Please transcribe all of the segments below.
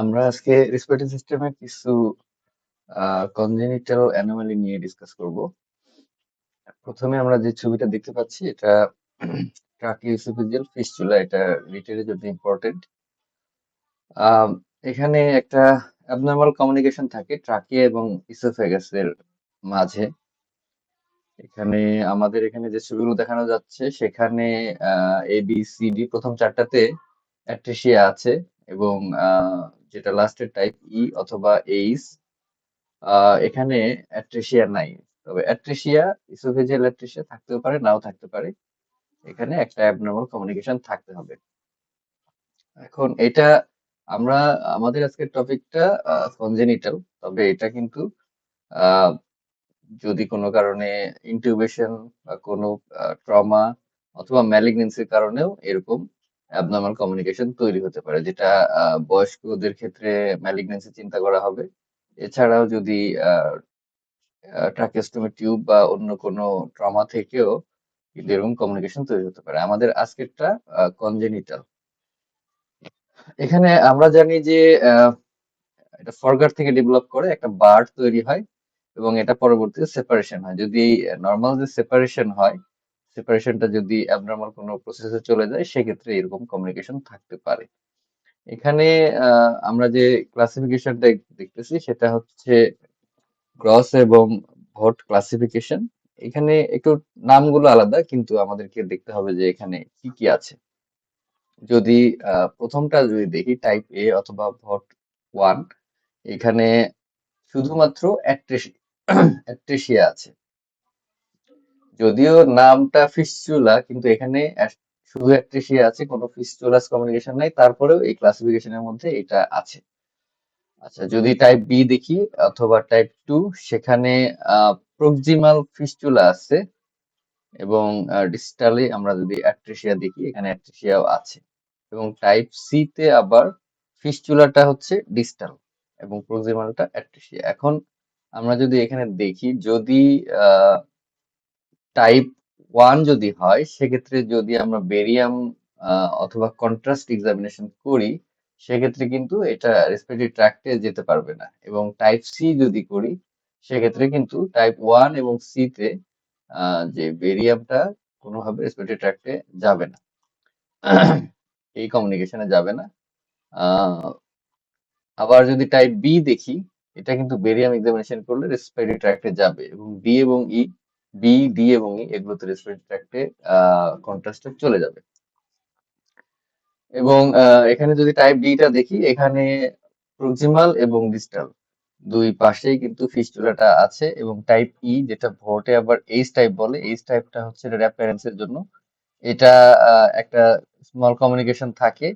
আমরা আজকে রেসপিরেটরি সিস্টেমের কিছু কনজেনিটাল অ্যানোমালি নিয়ে ডিসকাস করব। প্রথমে আমরা যে ছবিটা দেখতে পাচ্ছি এটা ট্রাকিওএসোফেজিয়াল ফিস্টুলা, এটা লিটারের জন্য ইম্পর্টেন্ট। এখানে একটা অ্যাবনর্মাল কমিউনিকেশন থাকে ট্রাকিয়া এবং ইসোফেগাসের মাঝে। এখানে আমাদের এখানে যে ছবিগুলো দেখানো যাচ্ছে সেখানে এ বি সি ডি প্রথম চারটাতে অ্যাট্রেসিয়া আছে এবং যেটা লাস্টের টাইপ ই অথবা এইস, এখানে অ্যাট্রেসিয়া নাই। তবে অ্যাট্রেসিয়া, ইসোফেজিয়াল অ্যাট্রেসিয়া থাকতেও পারে, নাও থাকতে পারে। এখানে একটা অ্যাবনর্মাল কমিউনিকেশন থাকতে হবে। এখন এটা আমরা আমাদের আজকের টপিকটা কনজেনিটাল, তবে এটা কিন্তু আহ, যদি কোনো কারণে ইনটিউবেশন বা কোনো ট্রমা অথবা ম্যালিগনেন্সির কারণেও এরকম অ্যাবনর্মাল কমিউনিকেশন তৈরি হতে পারে, যেটা বয়স্কদের ক্ষেত্রে ম্যালিগনেন্সি চিন্তা করা হবে। এছাড়াও যদি ট্রাকিওস্টোমি টিউব বা অন্য কোনো ট্রমা থেকেও কিন্তু এরকম কমিউনিকেশন তৈরি হতে পারে। আমাদের আজকেরটা কনজেনিটাল। এখানে আমরা জানি যে আহ, এটা ফরগাট থেকে ডেভেলপ করে একটা বার্ড তৈরি হয় এবং এটা পরবর্তীতে সেপারেশন হয়। যদি নর্মাল যে সেপারেশন হয়, সেপারেশনটা যদি অ্যাবনর্মাল কোনো প্রসেসে চলে যায়, সেক্ষেত্রে এরকম কমিউনিকেশন থাকতে পারে। এখানে আমরা যে ক্লাসিফিকেশনটা দেখতেছি সেটা হচ্ছে গ্রস এবং ভট ক্লাসিফিকেশন। এখানে একটু নামগুলো আলাদা, কিন্তু আমাদেরকে দেখতে হবে যে এখানে কি কি আছে। যদি প্রথমটা যদি দেখি টাইপ এ অথবা ভট ওয়ান, এখানে শুধুমাত্র অ্যাট্রেসিয়া আছে। যদিও নামটা ফিস্চুলা, কিন্তু এখানে শুধু অ্যাট্রেসিয়া আছে, কোনো ফিস্চুলাস কমিউনিকেশন নাই, তারপরেও এই ক্লাসিফিকেশনের মধ্যে এটা আছে। আচ্ছা, যদি টাইপ বি দেখি অথবা টাইপ টু, সেখানে প্রক্সিমাল ফিস্টুলা আছে এবং ডিস্টালি আমরা যদি অ্যাট্রেসিয়া দেখি, এখানে অ্যাট্রেসিয়াও আছে। এবং টাইপ সি তে আবার ফিস্টুলাটা হচ্ছে ডিস্টাল এবং প্রক্সিমালটা অ্যাট্রেসিয়া। এখন আমরা যদি এখানে দেখি, যদি টাইপ ওয়ান যদি হয়, সেক্ষেত্রে যদি আমরা বেরিয়াম অথবা কন্ট্রাস্ট এক্সামিনেশন করি, সেক্ষেত্রে কিন্তু এটা রেসপিরেটরি ট্র্যাক্টে যেতে পারবে না। এবং টাইপ সি যদি করি, সেক্ষেত্রে কিন্তু টাইপ ওয়ান এবং সি তে যে বেরিয়ামটা কোনোভাবে রেসপিরেটরি ট্র্যাক্টে যাবে না, এই কমিউনিকেশনে যাবে না। আহ, আবার যদি টাইপ বি দেখি, এটা কিন্তু বেরিয়াম এক্সামিনেশন করলে রেসপিরেটরি ট্র্যাক্টে যাবে এবং ডি এবং ই, বি ডি এবং ই এগুলোতে রেসপিরেটরি ট্র্যাক্টে কন্ট্রাস্টে চলে যাবে। এবং এখানে যদি টাইপ ডি টা দেখি, এখানে প্রক্সিমাল এবং ডিস্টাল দুই পাশেই কিন্তু ফিস্টুলাটা আছে। এবং টাইপ ই, যেটা ভোটে আবার এইচ টাইপ বলে, এইচ টাইপটা হচ্ছে র্যাপারেন্সের জন্য। এটা একটা স্মল কমিউনিকেশন থাকে।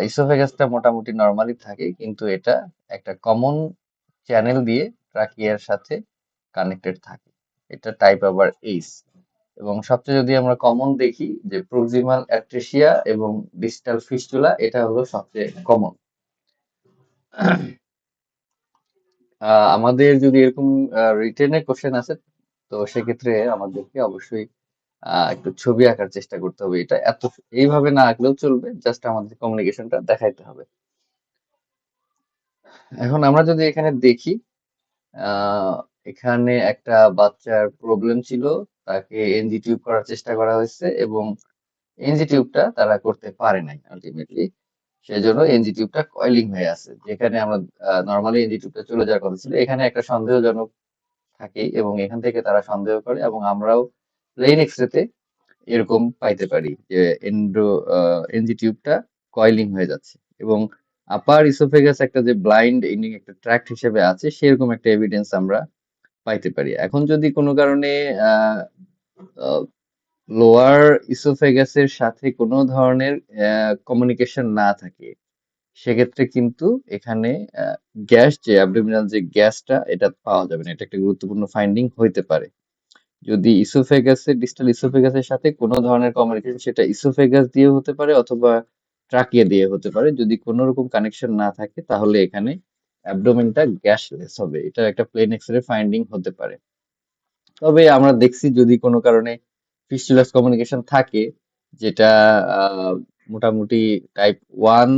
ইসোফেগাসটা মোটামুটি নর্মালি থাকে, কিন্তু এটা একটা কমন চ্যানেল দিয়ে ট্রাকিয়ার সাথে কানেক্টেড থাকে। এটা টাইপ আবার এইচ। এবং সবচেয়ে যদি আমরা কমন দেখি, যে প্রক্সিমাল অ্যাট্রেসিয়া এবং ডিস্টাল ফিস্টুলা, এটা হলো সবচেয়ে কমন। আমাদের যদি এরকম রিটেনে কোশ্চেন আছে, তো সেক্ষেত্রে আমাদেরকে অবশ্যই একটু ছবি আঁকার চেষ্টা করতে হবে। এটা এত এইভাবে না আঁকলেও চলবে, জাস্ট আমাদের কমিউনিকেশনটা দেখাইতে হবে। এখন আমরা যদি এখানে দেখি, এখানে একটা বাচ্চার প্রবলেম ছিল, তাকে এনজি টিউব করার চেষ্টা করা হয়েছে এবং এনজি টিউবটা তারা করতে পারে নাই আলটিমেটলি। সেজন্য এনজি টিউবটা কয়েলিং হয়ে আছে, যেখানে আমরা নর্মালি এনজি টিউবটা চলে যাওয়ার কথা ছিল। এখানে একটা সন্দেহজনক থাকে এবং এখান থেকে তারা সন্দেহ করে, এবং আমরাও প্লেন এক্সরেতে এরকম পাইতে পারি যে এনজি টিউবটা কয়েলিং হয়ে যাচ্ছে। এবং আপার ইসোফেগাস একটা যে ব্লাইন্ড ইনিং একটা ট্র্যাক্ট হিসেবে আছে, সেরকম একটা এভিডেন্স আমরা পাইতে পারি। এখন যদি কোনো কারণে লোয়ার ইসোফেগাসের সাথে কোনো ধরনের কমিউনিকেশন না থাকে, সেক্ষেত্রে কিন্তু এখানে গ্যাস, যে অ্যাবডোমিনাল যে গ্যাসটা, এটা পাওয়া যাবে না। এটা একটা গুরুত্বপূর্ণ ফাইন্ডিং হইতে পারে। যদি ইসোফেগাসের, ডিস্টাল ইসোফেগাসের সাথে কোনো ধরনের কমিউনিকেশন, সেটা ইসোফেগাস দিয়ে হতে পারে অথবা ট্রাকিয়া দিয়ে হতে পারে, যদি কোনো রকম কানেকশন না থাকে, তাহলে এখানে অ্যাবডোমেনটা গ্যাসলেস হবে। এটা একটা প্লেন এক্সরে ফাইন্ডিং হতে পারে। তবে আমরা দেখছি যদি কোনো কারণে ফিস্টুলাস কমিউনিকেশন থাকে, যেটা আহ, মোটামুটি টাইপ ওয়ান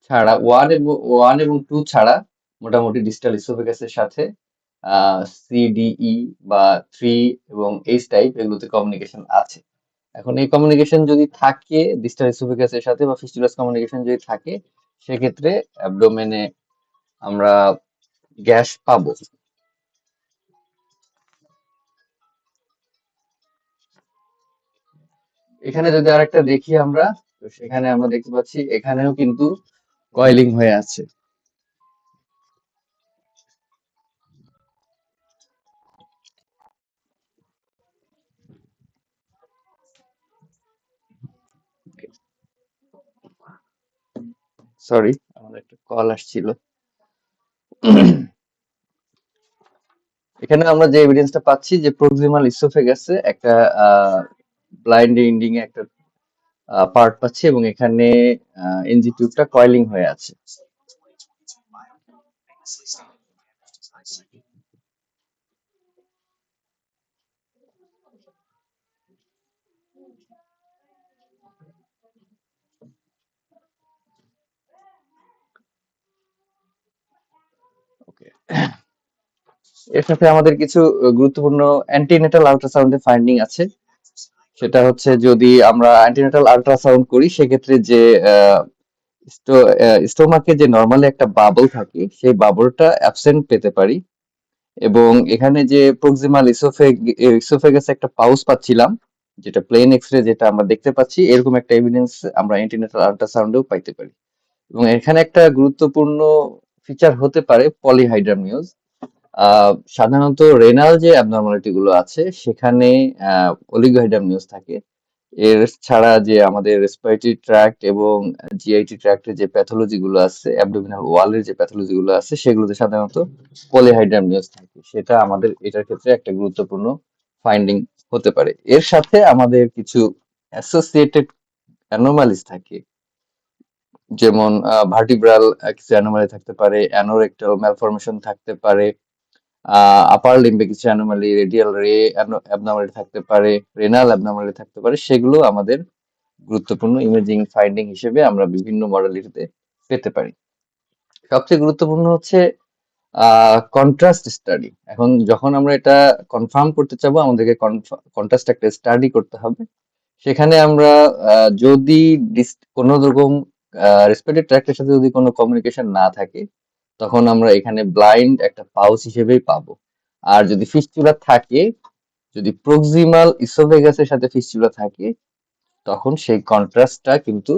ছাড়া ওয়ান এবং টু ছাড়া মোটামুটি ডিজিটাল ইসোফেগাসের সাথে সিডিই বা থ্রি এবং এইচ টাইপ এগুলোতে কমিউনিকেশন আছে। এখন এই কমিউনিকেশন যদি থাকে ডিজিটাল ইসোফেগাসের সাথে বা ফিস্টুলাস কমিউনিকেশন যদি থাকে, সেক্ষেত্রে অ্যাবডোমেনে আমরা গ্যাস পাবো। এখানে যদি আরেকটা দেখি আমরা, তো সেখানে আমরা দেখতে পাচ্ছি এখানেও কিন্তু কয়েলিং হয়ে আছে। সরি, আমার একটা কল আসছিল। এখানে আমরা যে এভিডেন্সটা পাচ্ছি যে প্রক্সিমাল ইসোফেগাসে একটা ব্লাইন্ড এন্ডিং এ একটা পার্ট পাচ্ছি এবং এখানে এনজি টিউবটা কয়েলিং হয়ে আছে। ওকে, এর সাথে আমাদের কিছু গুরুত্বপূর্ণ অ্যান্টিনেটাল আল্ট্রাসাউন্ডের ফাইন্ডিং আছে। সেটা হচ্ছে যদি আমরা অ্যান্টিনেটাল আল্ট্রাসাউন্ড করি সেক্ষেত্রে যে স্টোমাকে যে নর্মালি একটা বাবল থাকে সেই বাবলটা অ্যাবসেন্ট পেতে পারি। এবং এখানে যে প্রক্সিমাল ইসোফেগাসে একটা পাউচ পাচ্ছিলাম, যেটা প্লেন এক্সরে যেটা আমরা দেখতে পাচ্ছি, এরকম একটা এভিডেন্স আমরা অ্যান্টিনেটাল আল্ট্রাসাউন্ডেও পাইতে পারি। এবং এখানে একটা গুরুত্বপূর্ণ ফিচার হতে পারে পলিহাইড্রামিউজ। সাধারণত রেনাল যে অ্যাবনর্মালিটি গুলো আছে সেখানে অলিগোহাইড্রামিউজ থাকে। এর ছাড়া যে আমাদের রেসপিরেটরি ট্র্যাক্ট এবং জিআইটি ট্র্যাক্টের যে প্যাথোলজি গুলো আছে, অ্যাবডোমিনাল ওয়ালের যে প্যাথোলজি গুলো আছে, সেগুলোতে সাধারণত পলিহাইড্রামিউজ থাকে। সেটা আমাদের এটার ক্ষেত্রে একটা গুরুত্বপূর্ণ ফাইন্ডিং হতে পারে। এর সাথে আমাদের কিছু অ্যাসোসিয়েটেড অ্যানোমালিস থাকে, যেমন ভার্টিব্রাল কিছু অ্যানোমালি থাকতে পারে, অ্যানোরেক্টাল ম্যালফরমেশন থাকতে পারে, আপার লিম্বে কিছু অ্যানোমালি, রেডিয়াল রে অ্যাবনর্মালি থাকতে পারে, রেনাল অ্যাবনর্মালি থাকতে পারে। সেগুলো আমাদের গুরুত্বপূর্ণ ইমেজিং ফাইন্ডিং হিসেবে আমরা বিভিন্ন মডেলিটিতে পেতে পারি। সবচেয়ে গুরুত্বপূর্ণ হচ্ছে কন্ট্রাস্ট স্টাডি। এখন যখন আমরা এটা কনফার্ম করতে চাবো, আমাদেরকে কন্ট্রাস্ট একটা স্টাডি করতে হবে। সেখানে আমরা যদি কোনো রকম রেসপিরেটরি ট্র্যাক্টের সাথে যদি কোনো কমিউনিকেশন না থাকে, তখন আমরা এখানে ব্লাইন্ড একটা পাউচ হিসেবেই পাবো। আর যদি ফিস্চুলা থাকে, যদি প্রক্সিমাল ইসোফেগাসের সাথে ফিস্চুলা থাকে, তখন সেই কন্ট্রাস্টটা কিন্তু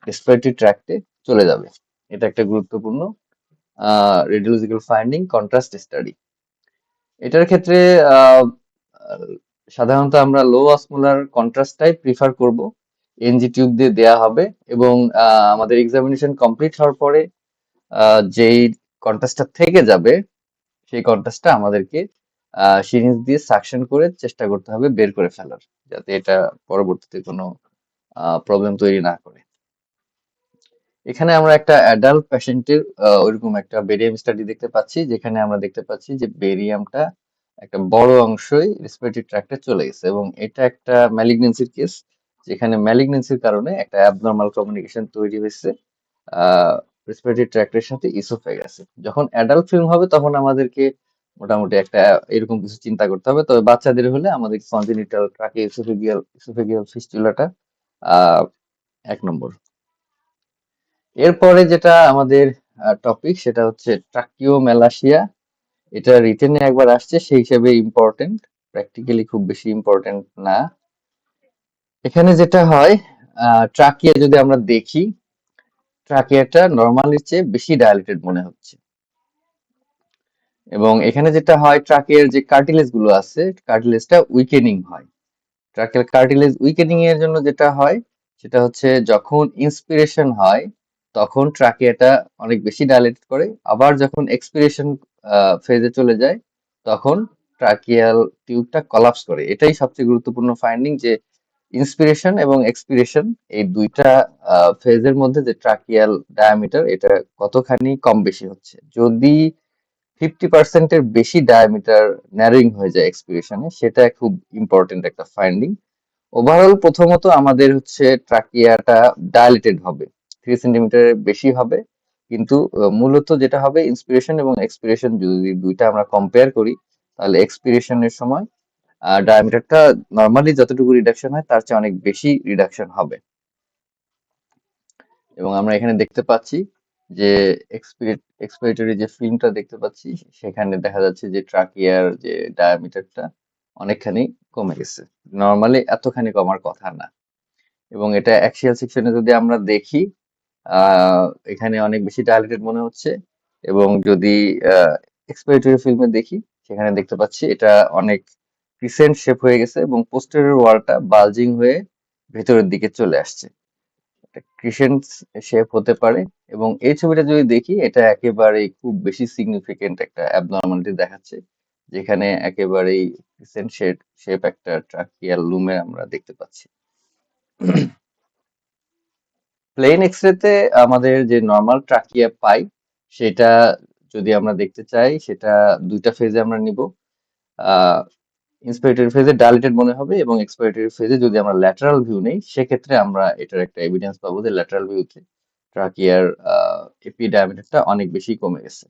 রেসপিরেটরি ট্র্যাক্টে চলে যাবে। এটা একটা গুরুত্বপূর্ণ রেডিওলজিক্যাল ফাইন্ডিং, কন্ট্রাস্ট স্টাডি। এটার ক্ষেত্রে আহ, আহ, সাধারণত আমরা লো অসমোলার কন্ট্রাস্টটাই প্রিফার করব। এনজি টিউব দিয়ে দেয়া হবে এবং আমাদের এক্সামিনেশন কমপ্লিট হওয়ার পরে যেই কন্ট্রাস্টটা থেকে যাবে, সেই কন্ট্রাস্টটা আমাদেরকে সিরিঞ্জ দিয়ে সাকশন করে চেষ্টা করতে হবে বের করে ফেলার, যাতে এটা পরবর্তীতে কোনো প্রবলেম তৈরি না করে। এখানে আমরা একটা অ্যাডাল্ট পেশেন্টের ওইরকম একটা বেরিয়াম স্টাডি দেখতে পাচ্ছি, যেখানে আমরা দেখতে পাচ্ছি যে বেরিয়ামটা একটা বড় অংশই রেসপিরেটরি ট্র্যাক্টে চলে গেছে এবং এটা একটা ম্যালিগনেন্সির কেস, যেখানে ম্যালিগনেন্সির কারণে একটা অ্যাবনর্মাল কমিউনিকেশন তৈরি হয়েছে রেসপিরেটরি ট্র্যাক্টের সাথে ইসোফেগাসে। যখন অ্যাডাল্ট ফিল্ম হবে তখন আমাদেরকে মোটামুটি একটা এরকম কিছু চিন্তা করতে হবে। তবে বাচ্চাদের হলে আমাদের কনজেনিটাল ট্রাকে ইসোফেগিয়াল ফিস্টুলাটা আহ 1 নম্বর। এরপরে যেটা আমাদের টপিক, সেটা হচ্ছে ট্রাকিওমেলাসিয়া। এটা রিটেনে একবার আসছে, সেই হিসেবে ইম্পর্টেন্ট, প্র্যাকটিক্যালি খুব বেশি ইম্পর্টেন্ট না। এখানে যেটা হয়, ট্রাকিয়া যদি আমরা দেখি, ট্রাকিয়াটা নর্মালির চেয়ে বেশি ডায়ালেটেড মনে হচ্ছে। এবং এখানে যেটা হয়, ট্রাকের যে কার্টিলেজ গুলো আছে, কার্টিলেজটা উইকেনিং হয়। ট্রাকের কার্টিলেজ উইকেনিং এর জন্য যেটা হয়, সেটা হচ্ছে যখন ইন্সপিরেশন হয় তখন ট্রাকিয়াটা অনেক বেশি ডাইলেট করে, আবার যখন এক্সপিরেশন ফেজে চলে যায় তখন ট্রাকিয়াল টিউবটা কলাপস করে। এটাই সবচেয়ে গুরুত্বপূর্ণ ফাইন্ডিং, যে ইন্সপিরেশন এবং এক্সপিরেশন এই দুইটা ফেজের মধ্যে যে ট্রাকিয়াল ডায়ামিটার এটা কতখানি কম বেশি হচ্ছে। যদি 50%-এর বেশি ডায়ামিটার ন্যারোইং হয়ে যায় এক্সপিরেশনে, সেটা খুব ইম্পর্টেন্ট একটা ফাইন্ডিং। ওভারঅল প্রথমত আমাদের হচ্ছে ট্রাকিয়াটা ডায়ালেটেড হবে, 3 সেন্টিমিটারের বেশি হবে কিন্তু মূলত যেটা হবে ইন্সপিরেশন এবং এক্সপিরেশন যদি দুইটা আমরা কম্পেয়ার করি, তাহলে এক্সপিরেশনের সময় ডায়ামিটারটা নর্মালি যতটুকু রিডাকশন হয় তার চেয়ে অনেক বেশি রিডাকশন হবে। এবং আমরা এখানে দেখতে পাচ্ছি যে এক্সপিরেটরি যে ফিল্মটা দেখতে পাচ্ছি, সেখানে দেখা যাচ্ছে যে ট্রাকিয়ার যে ডায়ামিটারটা অনেকখানি কমে গেছে। নর্মালি এতখানি কমার কথা না। এবং এটা অ্যাক্সিয়াল সেকশনে যদি আমরা দেখি, আহ, এখানে অনেক বেশি ডাইলেটেড মনে হচ্ছে। এবং যদি এক্সপিরেটরি ফিল্মে দেখি, সেখানে দেখতে পাচ্ছি এটা অনেক ক্রিসেন্ট শেপ হয়ে গেছে এবং পোস্টেরিয়র ওয়ালটা বালজিং হয়ে ভেতরের দিকে চলে আসছে। ক্রিসেন্ট শেপ হতে পারে। এবং এই ছবিটা যদি দেখি, এটা একেবারেই খুব বেশি সিগনিফিকেন্ট একটা অ্যাবনর্মালিটি দেখাচ্ছে, যেখানে একেবারেই ক্রিসেন্ট শেপ একটা ট্রাকিয়াল লুমে আমরা দেখতে পাচ্ছি। প্লেন এক্সরেতে আমাদের যে নর্মাল ট্রাকিয়া পাই, সেটা যদি আমরা দেখতে চাই, সেটা দুইটা ফেজে আমরা নিব। ইন্সপিরেটরি ফেজে ডাইলেটেড মনে হবে, এবং এক্সপিরেটরি ফেজে যদি আমরা ল্যাটারাল ভিউ নেই, সেক্ষেত্রে আমরা এটার একটা এভিডেন্স পাবো যে ল্যাটারাল ভিউতে ট্রাকিয়ার এপি ডায়ামিটারটা অনেক বেশি কমে গেছে।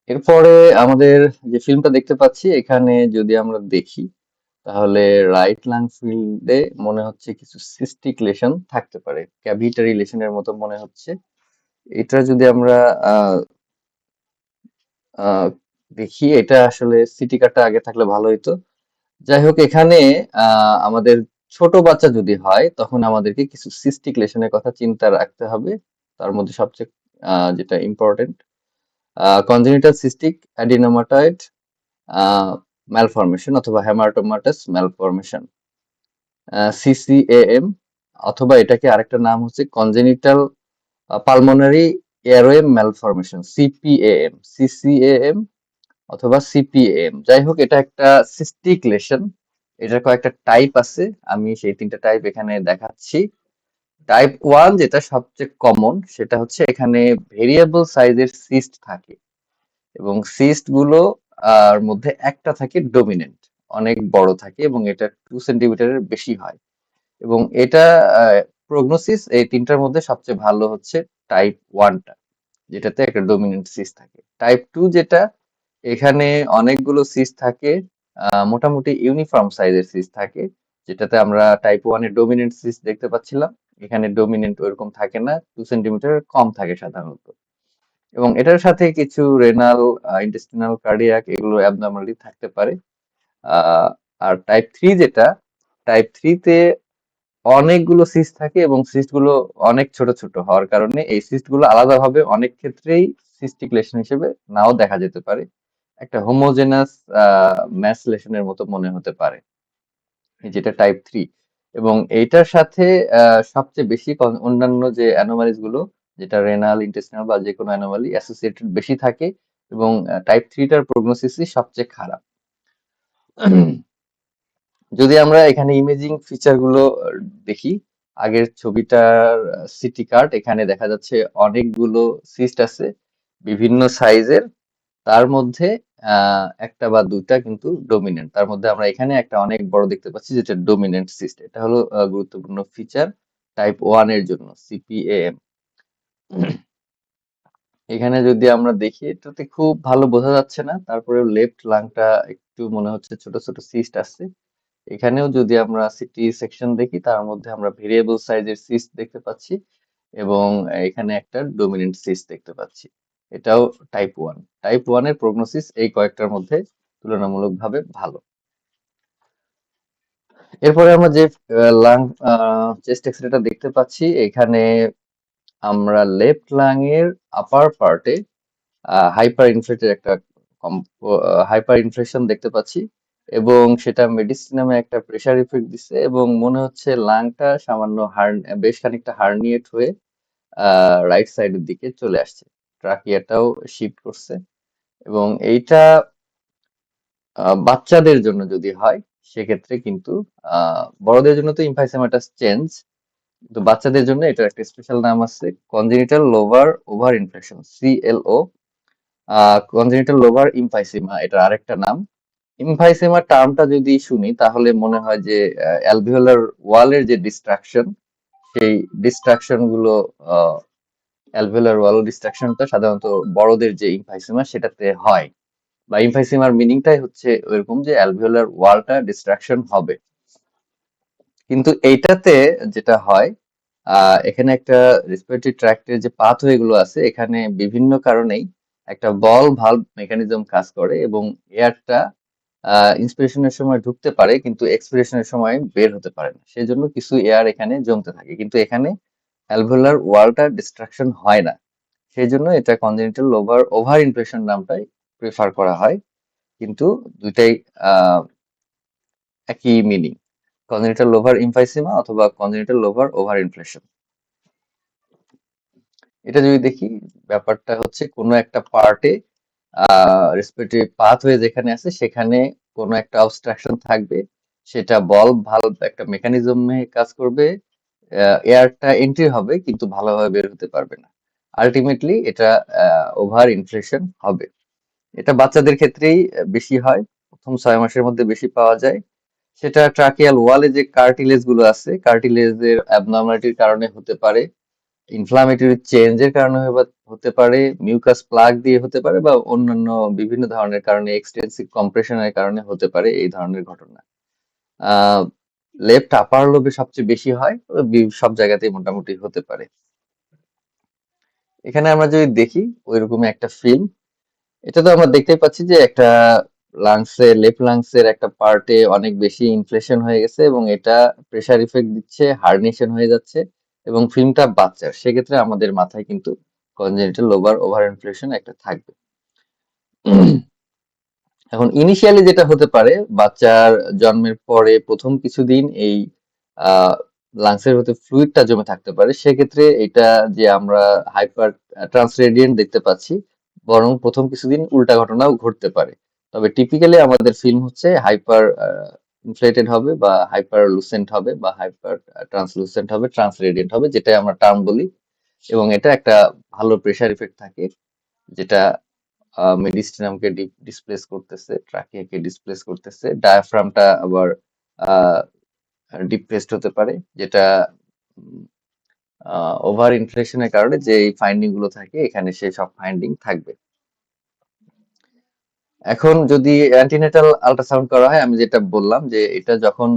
এরপরে আমাদের যে ফিল্মটা দেখতে পাচ্ছি, এখানে যদি আমরা দেখি, তাহলে রাইট লাং ফিল্ডে মনে হচ্ছে কিছু সিস্টিক লেশন থাকতে পারে, ক্যাভিটারি লেশনের মতো মনে হচ্ছে। এটা যদি আমরা আহ, আহ, দেখি, এটা আসলে সিটি কার্ডটা আগে থাকলে ভালো হতো। যাই হোক, এখানে আমাদের ছোট বাচ্চা যদি হয়, তখন আমাদেরকে কিছু সিস্টিক লেশনের কথা চিন্তা রাখতে হবে। তার মধ্যে সবচেয়ে যেটা ইম্পর্টেন্ট, কনজেনিটাল সিস্টিক অ্যাডিনোমাটয়েড ম্যালফরমেশন অথবা হেমাটোমাটাস ম্যালফরমেশন, সিসিএএম, অথবা এটাকে আরেকটা নাম হচ্ছে কনজেনিটাল পালমোনারি এয়ারওয়ে ম্যালফরমেশন, সিপিএএম, সিসিএএম অথবা সিপিএম। যাই হোক, এটা একটা সিস্টিক লেশন। এটার কয়েকটা টাইপ আছে, আমি সেই তিনটা টাইপ এখানে দেখাচ্ছি। টাইপ 1 যেটা সবচেয়ে কমন, সেটা হচ্ছে এখানে ভেরিয়েবল সাইজের সিস্ট থাকে, এবং সিস্ট গুলো মধ্যে একটা থাকে ডোমিনেন্ট, অনেক বড় থাকে, এবং এটা 2 সেন্টিমিটারের বেশি হয়। এবং এটা প্রগনোসিস এই তিনটার মধ্যে সবচেয়ে ভালো হচ্ছে টাইপ 1টা, যেটাতে একটা ডোমিনেন্ট সিস্ট থাকে। টাইপ 2 যেটা, এখানে অনেকগুলো সিস্ট থাকে, মোটামুটি ইউনিফর্ম সাইজের সিস্ট থাকে, যেটাতে আমরা টাইপ 1 এর ডোমিনেন্ট সিস্ট দেখতে পাচ্ছিলাম। এখানে ডোমিনেন্ট ওরকম থাকে না, 2 সেন্টিমিটার কম থাকে সাধারণত। এবং এটার সাথে কিছু রেনাল, ইন্টেস্টিনাল, কার্ডিয়াক এগুলো অ্যাবনর্মালি থাকতে পারে। আহ, আর টাইপ 3 যেটা, টাইপ 3 তে অনেকগুলো সিস্ট থাকে, এবং সিস্ট গুলো অনেক ছোট ছোট হওয়ার কারণে এই সিস্ট গুলো আলাদাভাবে অনেক ক্ষেত্রেই সিস্টিক লেশন হিসেবে নাও দেখা যেতে পারে, একটা হোমোজেনাস ম্যাস লেশনের মতো মনে হতে পারে, যেটা টাইপ 3। এবং এইটার সাথে সবচেয়ে বেশি অন্যান্য যে অ্যানোমালিস গুলো, যেটা রেনাল, ইন্টেস্টিনাল বা যে কোনো অ্যানোমালি অ্যাসোসিয়েটেড বেশি থাকে, এবং টাইপ 3টার প্রগনোসিসই সবচেয়ে খারাপ। যদি আমরা এখানে ইমেজিং ফিচার গুলো দেখি, আগের ছবিটার সিটি কার্ড, এখানে দেখা যাচ্ছে অনেকগুলো সিস্ট আছে বিভিন্ন সাইজের। তার মধ্যে একটা বা দুটা কিন্তু ডোমিনেন্ট। তার মধ্যে আমরা এখানে একটা অনেক বড় দেখতে পাচ্ছি, যেটা ডোমিনেন্ট সিস্ট। এটা হলো গুরুত্বপূর্ণ ফিচার টাইপ 1 এর জন্য, সিপিএএম। এখানে যদি আমরা দেখি, এটাতে খুব ভালো বোঝা যাচ্ছে না, তারপরে লেফট লাংটা একটু মনে হচ্ছে ছোট ছোট সিস্ট আছে। এখানেও যদি আমরা সিটি সেকশন দেখি, তার মধ্যে আমরা ভেরিয়েবল সাইজের সিস্ট দেখতে পাচ্ছি, এবং এখানে একটা ডোমিনেন্ট সিস্ট দেখতে পাচ্ছি। এটাও টাইপ 1। টাইপ 1 এর প্রগনোসিস এই কয়েকটার মধ্যে তুলনামূলকভাবে ভালো। এরপরে আমরা যে লাং চেস্ট এক্সরেটা দেখতে পাচ্ছি, এখানে আমরা লেফট লাং এর আপার পার্টে হাইপার ইনফ্লেটেড একটা হাইপার ইনফ্লেশন দেখতে পাচ্ছি, এবং সেটা মেডিসিনামে একটা প্রেসার ইফেক্ট দিচ্ছে, এবং মনে হচ্ছে লাংটা সামান্য বেশ খানিকটা হার্নিয়েট হয়ে রাইট সাইডের দিকে চলে আসছে, ট্রাকিয়াটাও শিফট করছে। এবং এইটা বাচ্চাদের জন্য যদি হয়, সেক্ষেত্রে কিন্তু বড়দের জন্য তো ইমফাইসেমাটাস চেঞ্জ, কিন্তু বাচ্চাদের জন্য এটার একটা স্পেশাল নাম আছে, কনজেনিটাল লোভার ওভার ইনফেকশন, সিএলও। কনজেনিটাল লোভার ইমফাইসিমা এটার আরেকটা নাম। ইমফাইসিমা টার্মটা যদি শুনি, তাহলে মনে হয় যে অ্যালভিওলার ওয়ালের যে ডিস্ট্রাকশন, সেই ডিস্ট্রাকশন গুলো অ্যালভিওলার ওয়াল ডিস্ট্রাকশনটা সাধারণত বড়দের যে ইমফাইসিমা সেটাতে হয়, বা ইমফাইসিমার মিনিংটাই হচ্ছে ওইরকম যে অ্যালভিওলার ওয়ালটা ডিস্ট্রাকশন হবে। কিন্তু এইটাতে যেটা হয়, এখানে একটা রেসপিরেটরি ট্র্যাক্টের যে পাথওয়ে গুলো আছে, এখানে বিভিন্ন কারণেই একটা বল ভালভ মেকানিজম কাজ করে এবং এয়ারটা ইন্সপিরেশনের সময় ঢুকতে পারে কিন্তু এক্সপিরেশনের সময় বের হতে পারে না। সেজন্য কিছু এয়ার এখানে জমতে থাকে, কিন্তু এখানে অ্যালভিওলার ওয়ালটা ডিস্ট্রাকশন হয় না। সেই জন্য এটা কনজেনিটাল ওভার ইনফ্লেশন নামটাই প্রেফার করা হয়। কিন্তু দুইটাই আহ, একই মিনিং, কনজেনিটাল লোভার ইমফাইসিমা অথবা কনজেনিটাল লোভার ওভার ইনফ্লেশন। এটা যদি দেখি, ব্যাপারটা হচ্ছে কোনো একটা পার্টে রেসপিরেটরি পাথওয়ে যেখানে আছে সেখানে কোনো একটা অবস্ট্রাকশন থাকবে, সেটা বল ভালভ একটা মেকানিজমে কাজ করবে, এয়ারটা এন্ট্রি হবে কিন্তু ভালোভাবে বের হতে পারবে না। আলটিমেটলি এটা ওভার ইনফ্লেশন হবে। এটা বাচ্চাদের ক্ষেত্রেই বেশি হয়, প্রথম 6 মাসের মধ্যে বেশি পাওয়া যায়। সেটা ট্রাকিয়াল ওয়ালে যে কার্টিলেজ গুলো আছে, কার্টিলেজের অ্যাবনর্মালিটির কারণে হতে পারে, ইনফ্লামেটরি চেঞ্জের কারণে হতে পারে, মিউকাস প্লাগ দিয়ে হতে পারে, বা অন্যান্য বিভিন্ন ধরনের কারণে, এক্সটেন্সিভ কম্প্রেশনের কারণে হতে পারে এই ধরনের ঘটনা। লেফট আপার লোবে সবচেয়ে বেশি হয়, সব জায়গাতেই মোটামুটি হতে পারে। এখানে আমরা যদি দেখি ওইরকমই একটা ফিল্ম, এটা তো আমরা দেখতেই পাচ্ছি যে একটা লেফট লাংসের একটা পার্টে অনেক বেশি ইনফ্লেশন হয়ে গেছে এবং এটা প্রেসার ইফেক্ট দিচ্ছে, হার্নিশন হয়ে যাচ্ছে এবং ফিল্মটা বাচ্চার, সেক্ষেত্রে আমাদের মাথায় কিন্তু কনজেনিটাল লোবার ওভার ইনফ্লেশন একটা থাকবে। এখন ইনিশিয়ালি যেটা হতে পারে, বাচ্চার জন্মের পরে প্রথম কিছুদিন এই লাংসের ভিতরে ফ্লুইডটা জমে থাকতে পারে, সেক্ষেত্রে এটা যে আমরা হাইপার ট্রান্সরেডিয়েন্ট দেখতে পাচ্ছি, বরং প্রথম কিছুদিন উল্টা ঘটনাও ঘটতে পারে। তবে টিপিক্যালি আমাদের ফিল্ম হচ্ছে হাইপার ইনফ্লেটেড হবে বা হাইপার লুসেন্ট হবে বা হাইপার ট্রান্সলুসেন্ট হবে, ট্রান্সরেডিয়েন্ট হবে, যেটা আমরা টার্ম বলি। এবং এটা একটা ভালো প্রেসার ইফেক্ট থাকে, যেটা মেডিস্টিনামকে ডিসপ্লেস করতেছে, ট্রাকিয়াকে ডিসপ্লেস করতেছে, ডায়াফ্রামটা আবার ডিপ্রেসড হতে পারে, যেটা ওভার ইনফ্লেশনের কারণে যে ফাইন্ডিং গুলো থাকে এখানে সেই সব ফাইন্ডিং থাকবে। এখন যদি অ্যান্টিনেটাল আল্ট্রাসাউন্ড করা হয়, আমি যেটা বললাম যে এটা যখন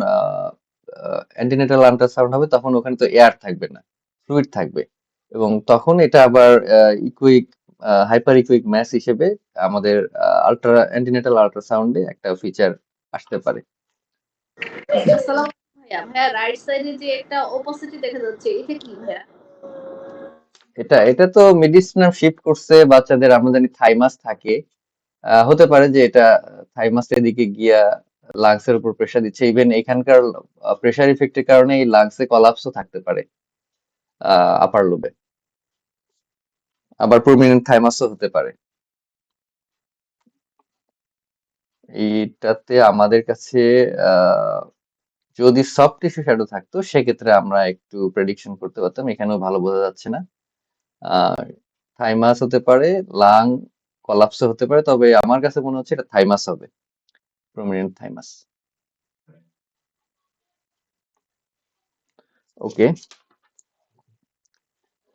অ্যান্টিনেটাল আল্ট্রাসাউন্ড হবে তখন ওখানে তো এয়ার থাকবে না, ফ্লুইড থাকবে, এবং তখন এটা আবার ইকুইক হাইপার ইকুইক ম্যাস হিসেবে আমাদের অ্যান্টিনেটাল আল্ট্রাসাউন্ডে একটা ফিচার আসতে পারে। আসসালামু আলাইকুম ভাইয়া। ভাইয়া রাইট সাইডে যে একটা ওপাসিটি দেখা যাচ্ছে এটা কি ভাইয়া? এটা তো মেডিসিনাম শিফট করছে বাচ্চাদের, আমরা জানি থাইমাস থাকে, হতে পারে যে এটা থাইমাসের দিকে গিয়া লাংসের উপর প্রেসার দিচ্ছে। ইভেন এখানকার প্রেসার ইফেক্টের কারণে এই লাংসে কলাপসও থাকতে পারে আপার লোবে, আবার প্রমিনেন্ট থাইমাসও হতে পারে। এইটাতে আমাদের কাছে আহ, যদি সফট টিস্যু শ্যাডো থাকতো সেক্ষেত্রে আমরা একটু প্রেডিকশন করতে পারতাম, এখানেও ভালো বোঝা যাচ্ছে না। থাইমাস হতে পারে, লাং কলাপসও হতে পারে, তবে আমার কাছে মনে হচ্ছে এটা থাইমাস হবে, প্রমিনেন্ট থাইমাস। ওকে,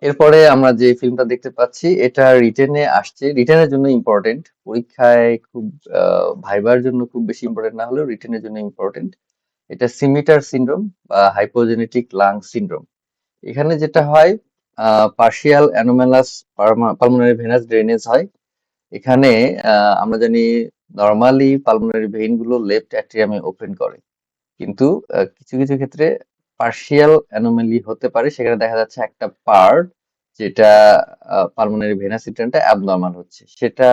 এরপরে আমরা যে ফিল্মটা দেখতে পাচ্ছি এটা রিটেনে আসছে, রিটেনের জন্য ইম্পর্টেন্ট, পরীক্ষায় খুব ভাইবার জন্য খুব বেশি ইম্পর্টেন্ট না হলেও রিটেনের জন্য ইম্পর্টেন্ট। এটা সিমিটার সিনড্রোম বা হাইপোজেনেটিক লাং সিনড্রোম। এখানে যেটা হয়, partial anomalous pulmonary venous drainage হয়। এখানে আমরা জানি নর্মালি পালমোনারি ভেইন গুলো লেফট অ্যাট্রিয়ামে ওপেন করে, কিন্তু কিছু কিছু ক্ষেত্রে পার্শিয়াল অ্যানোমালি হতে পারে, সেখানে দেখা যাচ্ছে একটা পার্ট যেটা পালমোনারি ভেনাস সিস্টেমটা অ্যাবনর্মাল হচ্ছে, সেটা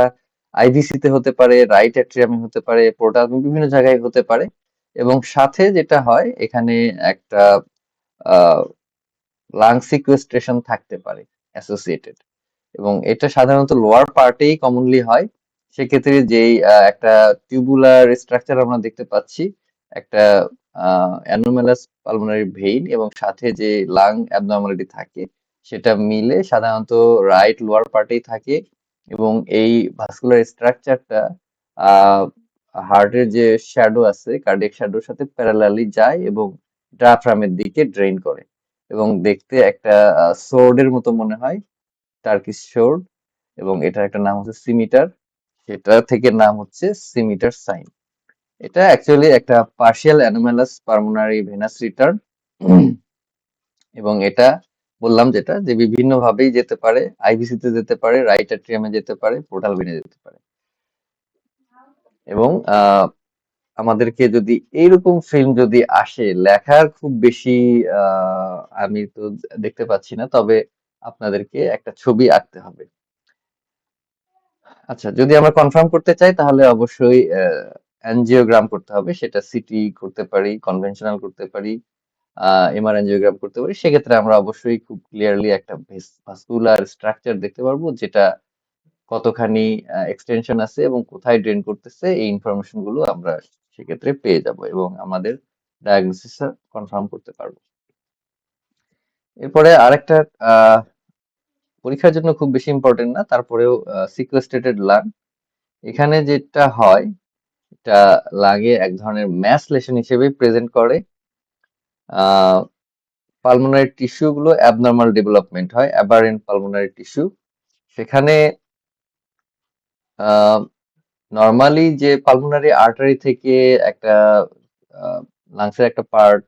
আইভিসি তে হতে পারে, রাইট অ্যাট্রিয়ামে হতে পারে, পোর্টাল বিভিন্ন জায়গায় হতে পারে। এবং সাথে যেটা হয় এখানে একটা লাং সিকুয়েস্ট্রেশন থাকতে পারে অ্যাসোসিয়েটেড, এবং এটা সাধারণত লোয়ার পার্টেই কমনলি হয়। সেক্ষেত্রে যেই একটা টিউবুলার স্ট্রাকচার আমরা দেখতে পাচ্ছি, একটা অ্যানোমালাস পালমোনারি ভেইন এবং সাথে যে লাং অ্যাবনর্মালিটি থাকে, সেটা মিলে সাধারণত রাইট লোয়ার পার্টেই থাকে। এবং এই ভাস্কুলার স্ট্রাকচারটা হার্টের যে শ্যাডো আছে, কার্ডিয়াক শ্যাডোর সাথে প্যারালালি যায় এবং ডায়াফ্রামের দিকে ড্রেন করে, এবং দেখতে একটা সোর্ডের মতো মনে হয়। টার্কিশ শোর, এবং এটার একটা নাম হচ্ছে সিমিটার, সেটা থেকে নাম হচ্ছে সিমিটার সাইন। এটা অ্যাকচুয়ালি একটা partial anomalous pulmonary venous return, এবং এটা বললাম যেটা যে বিভিন্ন ভাবেই যেতে পারে, আইভিসি তে যেতে পারে, রাইট অ্যাট্রিয়ামে যেতে পারে, পোর্টাল ভেনে যেতে পারে। এবং আমাদেরকে যদি এইরকম ফিল্ম যদি আসে, লেখার খুব বেশি আমি তো দেখতে পাচ্ছি না, তবে আপনাদেরকে একটা ছবি আঁকতে হবে। আচ্ছা, যদি আমরা কনফার্ম করতে চাই তাহলে অবশ্যই অ্যানজিওগ্রাম করতে হবে, সেটা সিটি করতে পারি, কনভেনশনাল করতে পারি, এমআর অ্যানজিওগ্রাম করতে পারি। সেক্ষেত্রে আমরা অবশ্যই খুব ক্লিয়ারলি একটা ভাস্কুলার স্ট্রাকচার দেখতে পারবো, যেটা কতখানি এক্সটেনশন আছে এবং কোথায় ড্রেন করতেছে, এই ইনফরমেশন গুলো আমরা সেক্ষেত্রে পেয়ে যাব এবং আমাদের ডায়াগনোসিস কনফার্ম করতে পারবো। এরপরে আরেকটা পরীক্ষার জন্য খুব বেশি ইম্পর্টেন্ট না, তারপরেও সিকোয়েস্টেটেড লাং। এখানে যেটা হয়, এটা লাগে এক ধরনের ম্যাস লেশন হিসেবে প্রেজেন্ট করে। পালমোনারি টিস্যু গুলো অ্যাবনর্মাল ডেভেলপমেন্ট হয়, অ্যাবারেন্ট পালমোনারি টিস্যু। সেখানে নর্মালি যে পালমোনারি আর্টারি থেকে একটা লাংসের একটা পার্ট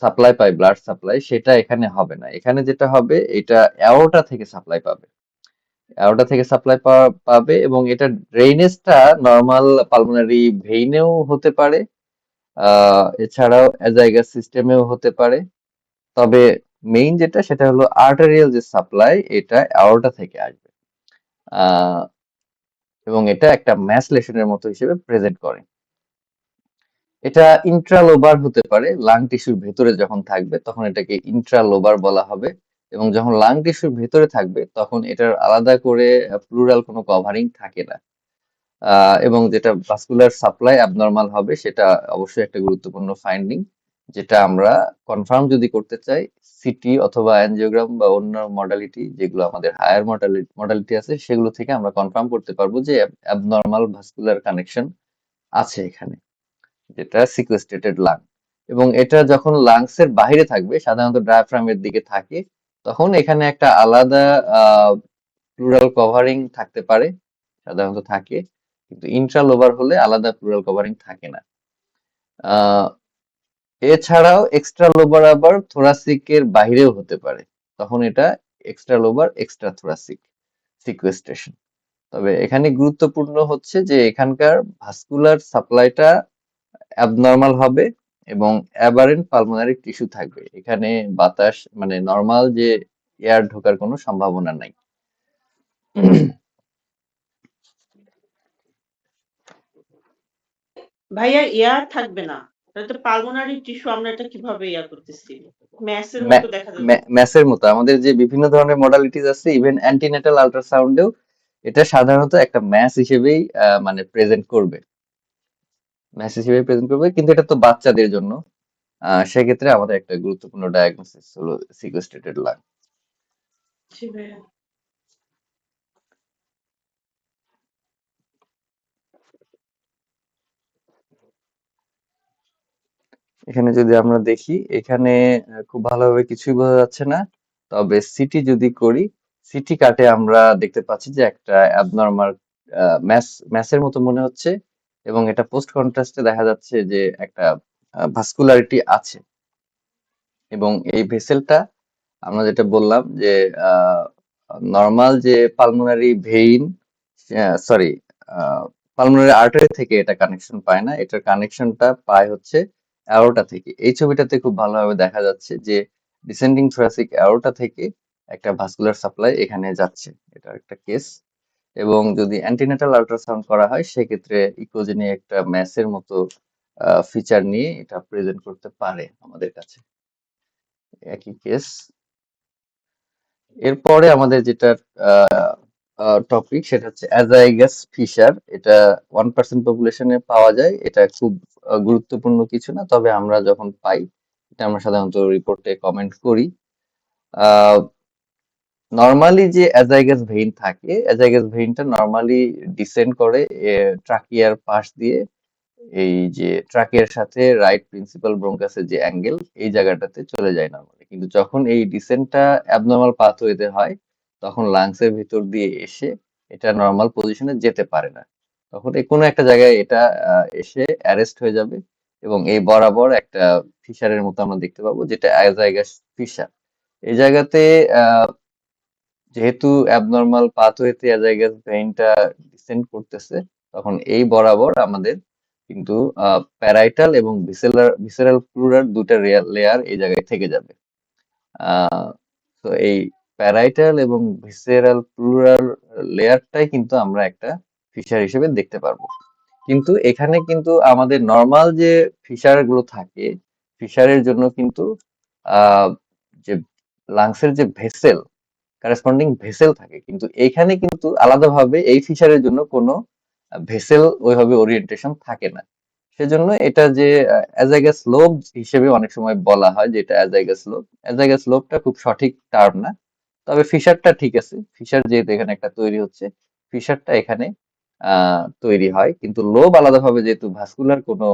সাপ্লাই পায়, ব্লাড সাপ্লাই, সেটা এখানে হবে না। এখানে যেটা হবে, এটা অ্যাওর্টা থেকে সাপ্লাই পাবে, অ্যাওর্টা থেকে সাপ্লাই পাবে, এবং এটা ড্রেনেজটা নর্মাল পালমোনারি ভেইনেও হতে পারে, এছাড়াও অ্যাজাইগাস সিস্টেমেও হতে পারে। তবে মেইন যেটা, সেটা হলো আর্টারিয়াল যে সাপ্লাই, এটা অ্যাওর্টা থেকে আসবে, আহ, এবং এটা একটা ম্যাস লেশনের মতো হিসেবে প্রেজেন্ট করে। এটা ইন্ট্রালোবার হতে পারে, লাং টিস্যুর ভেতরে যখন থাকবে তখন এটাকে ইন্ট্রালোবার বলা হবে, এবং যখন লাং টিস্যুর ভেতরে থাকবে তখন এটার আলাদা করে প্লুরাল কোনো কভারিং থাকে না। এবং যেটা ভাস্কুলার সাপ্লাই অ্যাবনর্মাল হবে, সেটা অবশ্যই একটা গুরুত্বপূর্ণ ফাইন্ডিং, যেটা আমরা কনফার্ম যদি করতে চাই, সিটি অথবা অ্যানজিওগ্রাম বা অন্য মডালিটি যেগুলো আমাদের হায়ার মডালিটি আছে, সেগুলো থেকে আমরা কনফার্ম করতে পারবো যে অ্যাবনর্মাল ভাস্কুলার কানেকশন আছে এখানে, যেটা সিকোয়েস্টেটেড লাং। এবং এটা যখন লাংস এর বাইরে থাকবে, সাধারণত ডায়াফ্রামের দিকে থাকে, তখন এখানে একটা আলাদা প্লুরাল কভারিং থাকতে পারে, সাধারণত থাকে, কিন্তু ইন্ট্রালোবার হলে আলাদা প্লুরাল কভারিং থাকে না। আহ, এছাড়াও এক্সট্রা লোবার আবার থোরাসিকের বাইরেও হতে পারে, তখন এটা এক্সট্রা লোবার এক্সট্রা থোরাসিক সিকুয়েস্ট্রেশন। তবে এখানে গুরুত্বপূর্ণ হচ্ছে যে এখানকার ভাস্কুলার সাপ্লাইটা অ্যাবনর্মাল হবে এবং অ্যাবারেন্ট পালমোনারি টিস্যু থাকবে, এখানে বাতাস মানে নর্মাল যে এয়ার ঢোকার কোনো সম্ভাবনা নাই। ভাইয়া এয়ার থাকবে না, তাহলে তো পালমোনারি টিস্যু আমরা এটা কিভাবে ইয়া করতেছি? ম্যাসের মতো দেখা যাচ্ছে। ম্যাসের মতো আমাদের যে বিভিন্ন ধরনের মডালিটিস আছে, ইভেন অ্যান্টিনেটাল আল্ট্রাসাউন্ডেও এটা সাধারণত একটা ম্যাস হিসেবেই মানে প্রেজেন্ট করবে, ম্যাস হিসেবে প্রেজেন্ট করবে, কিন্তু এটা তো বাচ্চাদের জন্য। সেক্ষেত্রে আমাদের একটা গুরুত্বপূর্ণ ডায়াগনোসিস হলো সিকোয়েস্টেটেড লাং। জি ভাইয়া। এখানে যদি আমরা দেখি, এখানে খুব ভালোভাবে কিছুই বোঝা যাচ্ছে না, তবে সিটি যদি করি, সিটি কাটে আমরা দেখতে পাচ্ছি যে একটা অ্যাবনর্মাল ম্যাসের মতো মনে হচ্ছে, এবং এটা পোস্ট কন্ট্রাস্টে দেখা যাচ্ছে যে একটা ভাস্কুলারিটি আছে, এবং এই ভেসেলটা আমরা যেটা বললাম যে নর্মাল যে pulmonary vein, sorry, pulmonary artery থেকে এটা কানেকশন পায় না, এটার কানেকশনটা পায় হচ্ছে অ্যাওরটা থেকে। এই ছবিটাতে খুব ভালোভাবে দেখা যাচ্ছে যে ডিসেন্ডিং থোরাসিক অ্যাওরটা থেকে একটা ভাস্কুলার সাপ্লাই এখানে যাচ্ছে, এটা একটা কেস। এবং যদি অ্যান্টিনেটাল আল্ট্রাসাউন্ড করা হয়, সেক্ষেত্রে ইকোজেনি একটা ম্যাসের মতো ফিচার নিয়ে এটা প্রেজেন্ট করতে পারে আমাদের কাছে, একই কেস। এরপরে আমাদের যেটা টপিক, সেটা হচ্ছে অ্যাজাইগাস ফিশার। এটা 1% পপুলেশনে পাওয়া যায়, এটা খুব গুরুত্বপূর্ণ কিছু না, তবে আমরা যখন পাই এটা আমরা সাধারণত রিপোর্টে কমেন্ট করি। নর্মালি যে অ্যাজাইগাস ভেইন থাকে, অ্যাজাইগাস ভেইনটা নর্মালি ডিসেন্ড করে ট্রাকিয়ার পাশ দিয়ে, এই যে ট্রাকের সাথে রাইট প্রিন্সিপাল ব্রঙ্কাসের যে অ্যাঙ্গেল, এই জায়গাটাতে চলে যায় নর্মালি। কিন্তু যখন এই ডিসেন্টটা অ্যাবনর্মাল পাথওয়েতে হয়, তখন লাংসের ভিতর দিয়ে এসে এটা নর্মাল পজিশনে যেতে পারে না। তখন কোনো একটা জায়গায় এটা এসে অ্যারেস্ট হয়ে যাবে এবং এই বরাবর একটা ফিশারের মতো আমরা দেখতে পাবো, যেটা অ্যাজাইগাস ফিশার। এই জায়গাতে যেহেতু অ্যাবনর্মাল পাথওয়েতে অ্যাজাইগাস ভেইনটা ডিসেন্ড করতেছে, তখন এই বরাবর আমাদের কিন্তু প্যারাইটাল এবং ভিসেরাল ফ্লুরার দুটা লেয়ার এই জায়গায় থেকে যাবে। তো এই প্যারাইটাল এবং ভিসেরাল প্লুরাল লেয়ারটাই কিন্তু আমরা একটা ফিশার হিসেবে দেখতে পারবো। কিন্তু এখানে কিন্তু আমাদের নর্মাল যে ফিশার গুলো থাকে, ফিশারের জন্য কিন্তু যে লাংসের যে ভেসেল, কারেসপন্ডিং ভেসেল থাকে, কিন্তু এখানে কিন্তু আলাদাভাবে এই ফিশারের জন্য কোনো ভেসেল ওইভাবে ওরিয়েন্টেশন থাকে না। সেজন্য এটা যে অ্যাজাইগাস লোব হিসেবে অনেক সময় বলা হয় যে এটা অ্যাজাইগাস লোব। অ্যাজাইগাস লোবটা খুব সঠিক টার্ম না, তবে ফিশারটা ঠিক আছে। ফিশার যেহেতু এখানে একটা তৈরি হচ্ছে, ফিশারটা এখানে তৈরি হয়, কিন্তু লোব আলাদাভাবে যেহেতু ভাস্কুলার কোনো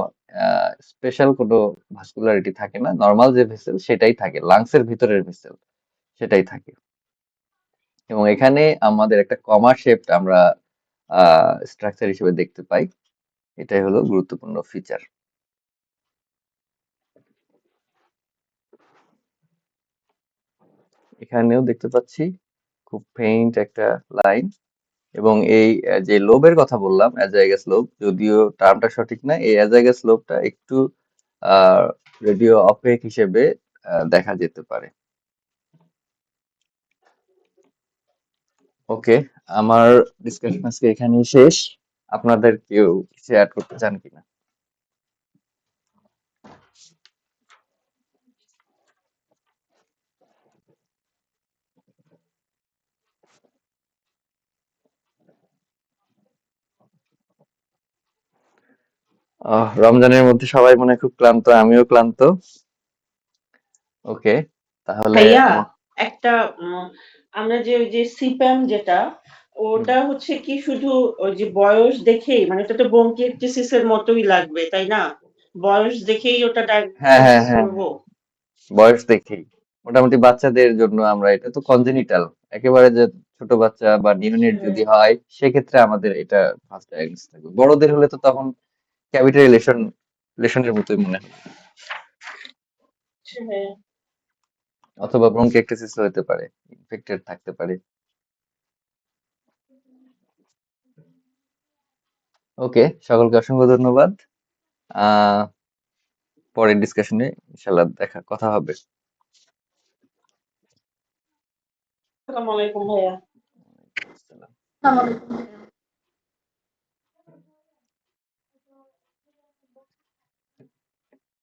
স্পেশাল কোনো ভাস্কুলারিটি থাকে না, নর্মাল যে ভেসেল সেটাই থাকে, লাংসের ভিতরের ভেসেল সেটাই থাকে। এবং এখানে আমাদের একটা কমা শেপ আমরা স্ট্রাকচার হিসেবে দেখতে পাই। এটাই হলো গুরুত্বপূর্ণ ফিচার। এখানেও দেখতে পাচ্ছি খুব ফেইন্ট একটা লাইন। এবং এই যে লোবের কথা বললাম, অ্যাজাইগাস লোব, যদিও টার্মটা সঠিক না, এই অ্যাজাইগাস লোবটা একটু রেডিও অপেক হিসেবে দেখা যেতে পারে। ওকে, আমার ডিসকাশন আজকে এখানেই শেষ। আপনাদের কেউ কিছু অ্যাড করতে চান কিনা? রমজানের মধ্যে সবাই মনে হয় খুব ক্লান্ত, আমিও ক্লান্ত। ওকে, তাহলে ভাইয়া একটা আমরা যে ওই যে সিপ্যাম যেটা ওটা হচ্ছে কি শুধু ওই যে বয়স দেখেই, মানে ওটা তো ব্রঙ্কিয়েক্টাসিস এর মতোই লাগবে তাই না? বয়স দেখেই ওটা হ্যাঁ হ্যাঁ ডায়াগনোসিস হ্যাঁ করবো? বয়স দেখেই মোটামুটি বাচ্চাদের জন্য আমরা, এটা তো কনজেনিটাল, একেবারে যে ছোট বাচ্চা বা নিউনেট যদি হয় সেক্ষেত্রে আমাদের এটা ফার্স্ট ডায়াগনোসিস থাকবে। বড়দের হলে তো তখন ক্যাভিটি লেশনের মতোই মনে হবে, হ্যাঁ। অথবা ব্রঙ্কিয়েক্টাসিস হতে পারে, ইনফেক্টেড থাকতে পারে। ওকে, সকলকে অসংখ্য ধন্যবাদ। পরের ডিসকাশনে ইনশাআল্লাহ কথা হবে। আসসালামু আলাইকুম ভাইয়া। আসসালামু আলাইকুম।